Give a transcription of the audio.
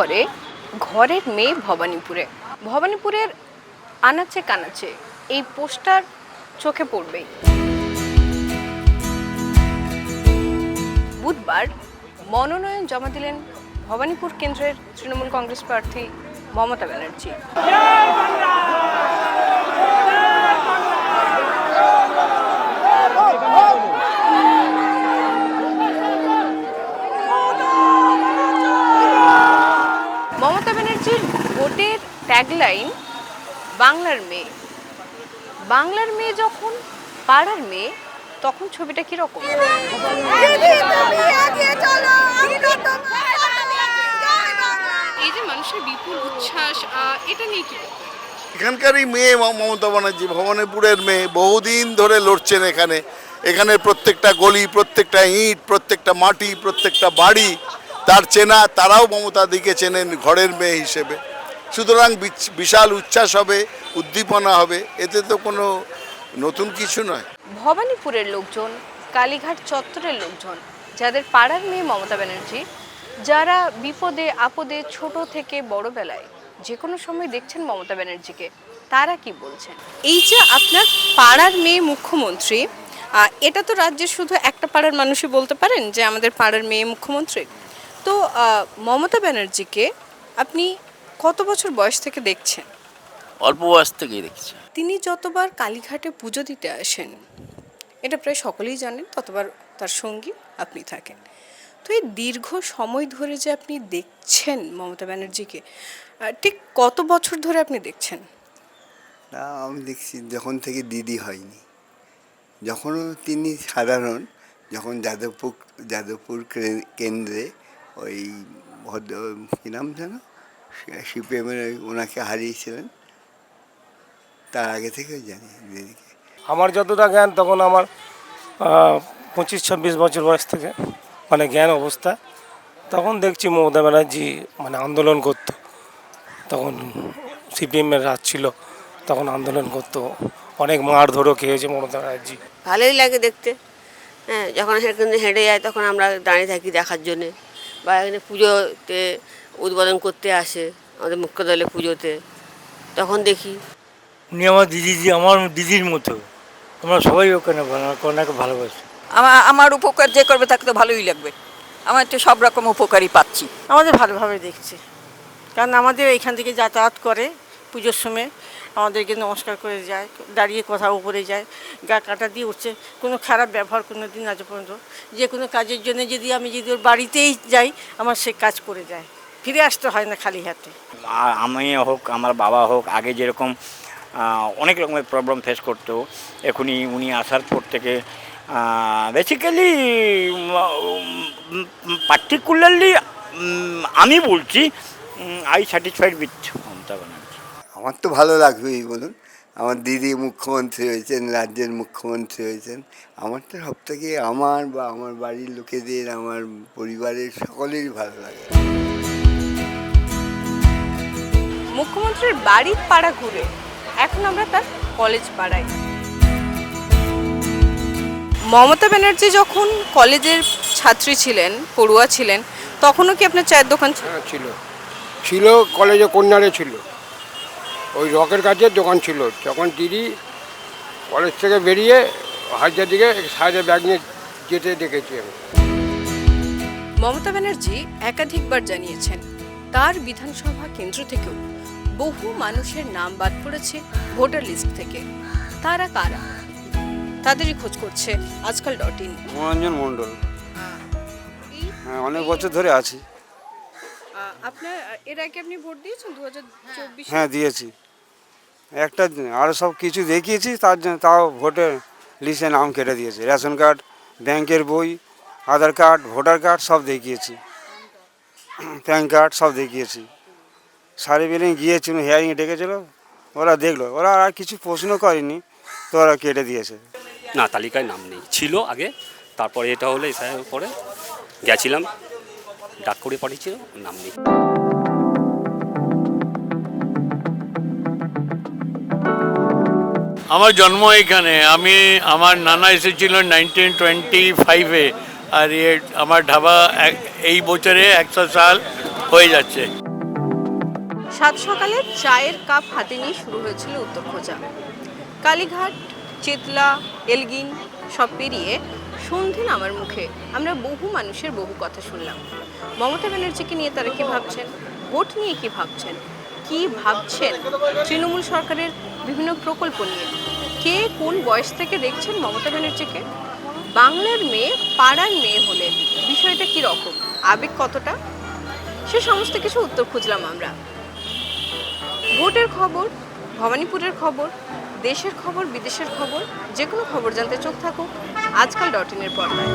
করে ঘরের মেয়ে ভবানীপুরে। ভবানীপুরের আনাচে কানাচে এই পোস্টার চোখে পড়বেই। বুধবার মনোনয়ন জমা দিলেন ভবানীপুর কেন্দ্রের তৃণমূল কংগ্রেস প্রার্থী মমতা ব্যানার্জি। মমতা ব্যানার্জির ভোটের ট্যাগলাইন বাংলার মেয়ে। বাংলার মেয়ে যখন পাড়ার মেয়ে, তখন ছবিটা কিরকম? এই যে মানুষের বিপুল উচ্ছ্বাস, এটা নিয়ে কি বলবেন? এখানকারই মেয়ে মমতা ব্যানার্জি, ভবানীপুরের মেয়ে, বহুদিন ধরে লড়ছেন এখানে প্রত্যেকটা গলি, প্রত্যেকটা ইট, প্রত্যেকটা মাটি, প্রত্যেকটা বাড়ি তার চেনা, তারাও মমতা দিকে চেনেন ঘরের মেয়ে হিসেবে। সুতরাং বিশাল উচ্ছ্বাস হবে, উদ্দীপনা হবে, এতে তো কোনো নতুন কিছু নয়। ভবানীপুরের লোকজন, কালীঘাট চত্বরের লোকজন, যাদের পাড়ার মেয়ে মমতা ব্যানার্জি, যারা বিপদে আপদে ছোট থেকে বড় বেলায় যে কোনো সময় দেখছেন মমতা ব্যানার্জিকে, তারা কি বলছেন? এই যে আপনার পাড়ার মেয়ে মুখ্যমন্ত্রী, এটা তো রাজ্যের শুধু একটা পাড়ার মানুষই বলতে পারেন যে আমাদের পাড়ার মেয়ে মুখ্যমন্ত্রী। তো মমতা ব্যানার্জিকে আপনি কত বছর বয়স থেকে দেখছেন? অল্প বয়স থেকেই দেখছি। তিনি যতবার কালীঘাটে পুজো দিতে আসেন, এটা প্রায় সকলেই জানেন, ততবার তার সঙ্গী আপনি থাকেন। তো এই দীর্ঘ সময় ধরে যে আপনি দেখছেন মমতা ব্যানার্জিকে, ঠিক কত বছর ধরে আপনি দেখছেন? না, আমি দেখছি যখন থেকে দিদি হয়নি, যখনও তিনি সাধারণ, যখন যাদবপুর কেন্দ্রে ওই কী নাম যেন সিপিএমের ওনাকে হারিয়েছিলেন, তার আগে থেকেই জানি দিদিকে। আমার যতটা জ্ঞান, তখন আমার 25-26 বছর বয়স থেকে মানে জ্ঞান অবস্থা, তখন দেখছি মমতা ব্যানার্জি মানে আন্দোলন করতো। তখন সিপিএমের রাজ ছিল, তখন আন্দোলন করতো, অনেক মারধরও খেয়েছে মমতা ব্যানার্জি। ভালোই লাগে দেখতে। হ্যাঁ, যখন সেখানে হেঁটে যায় তখন আমরা দাঁড়িয়ে থাকি দেখার জন্যে, বা এখানে পুজোতে উদ্বোধন করতে আসে আমাদের মুখ্য দলে পুজোতে, তখন দেখি। উনি আমার দিদির মতো, আমরা সবাই ওনাকে ভালোবাসি। আমার উপকার যে করবে তাকে তো ভালোই লাগবে। আমার তো সব রকম উপকারই পাচ্ছি। আমাদের ভালোভাবে দেখছে, কারণ আমাদের এখান থেকে যাতায়াত করে পুজোর সময়, আমাদেরকে নমস্কার করে যায়, দাঁড়িয়ে কথা উপরে যায়, গা কাটা দিয়ে উঠছে। কোনো খারাপ ব্যবহার কোনো দিন আজ পর্যন্ত, যে কোনো কাজের জন্য আমি যদি ওর বাড়িতেই যাই, আমার সে কাজ করে যায়, ফিরে আসতে হয় না খালি হাতে। আমি হোক, আমার বাবা হোক, আগে যেরকম অনেক রকমের প্রবলেম ফেস করতো, এখনই উনি আসার পর থেকে বেসিক্যালি পার্টিকুলারলি আমি বলছি I satisfied with Mamata Banerjee. আমার তো ভালো লাগবেই, বলুন। আমার দিদি মুখ্যমন্ত্রী হয়েছেন, রাজ্যের মুখ্যমন্ত্রী হয়েছেন, আমার তো সব থেকে আমার বা আমার বাড়ির লোকেদের, আমার পরিবারের সকলেরই ভালো লাগে। মুখ্যমন্ত্রীর বাড়ির পাড়া ঘুরে এখন আমরা তার কলেজ পাড়ায়। মমতা ব্যানার্জি যখন কলেজের ছাত্রী ছিলেন, পড়ুয়া ছিলেন, তখনও কি আপনার চায়ের দোকান ছিল কলেজে কন্যারে ছিল, ওই রকের কাছে দোকান ছিল। যখন দিদি কলেজ থেকে বেরিয়ে হাজার দিকে সাইডে ব্যাগ নিয়ে যেতে দেখেছি আমি। মমতা ব্যানার্জি একাধিকবার জানিয়েছেন তার বিধানসভা কেন্দ্র থেকেও বহু মানুষের নাম বাদ পড়েছে ভোটার লিস্ট থেকে। তারা কারা, তাদেরই খোঁজ করছে আজকাল.in। মনোরঞ্জন মণ্ডল, হ্যাঁ, অনেক বছর ধরে আছি। আপনার এর আগে আপনি ভোট দিয়েছেন 2024? হ্যাঁ, দিয়েছি। একটা আরও সব কিছু দেখিয়েছি, তার জন্য তাও ভোটের লিস্টে নাম কেটে দিয়েছে। রেশন কার্ড, ব্যাংকের বই, আধার কার্ড, ভোটার কার্ড সব দেখিয়েছি, প্যান কার্ড সব দেখিয়েছি। সারি বিলিং গিয়েছিল, হিয়ারিংয়ে ডেকেছিল, ওরা দেখলো, ওরা আর কিছু প্রশ্ন করেনি, তো ওরা কেটে দিয়েছে। না, তালিকায় নাম নেই, ছিল আগে, তারপরে এটা হলে এসআইয়ের পরে গেছিলাম, ডাক করে পাঠিয়েছিল, নাম নেই। আমার জন্ম এখানে, আমার নানা এসেছিল 1925-এ, আর আমার ঢাবা এই বছরে 100 সাল হয়ে যাচ্ছে। সাত সকালে চায়ের কাপ হাতে নিয়ে শুরু হয়েছিল উত্তর খোঁজা। কালীঘাট, চেতলা, এলগিন সব পেরিয়ে সন্ধে নামার মুখে আমরা বহু মানুষের বহু কথা শুনলাম। মমতা ব্যানার্জিকে নিয়ে তারা কি ভাবছেন, ভোট নিয়ে কি ভাবছেন, কি ভাবছেন তৃণমূল সরকারের বিভিন্ন প্রকল্প নিয়ে, কে কোন বয়স থেকে দেখছেন মমতা ব্যানার্জিকে, বাংলার মেয়ে পাড়ার মেয়ে হলে বিষয়টা কি রকম, আবেগ কতটা, সে সমস্ত কিছু উত্তর খুঁজলাম আমরা। ভোটের খবর, ভবানীপুরের খবর, দেশের খবর, বিদেশের খবর, যে কোনো খবর জানতে চোখ থাকুক আজকাল.in এর পর্দায়।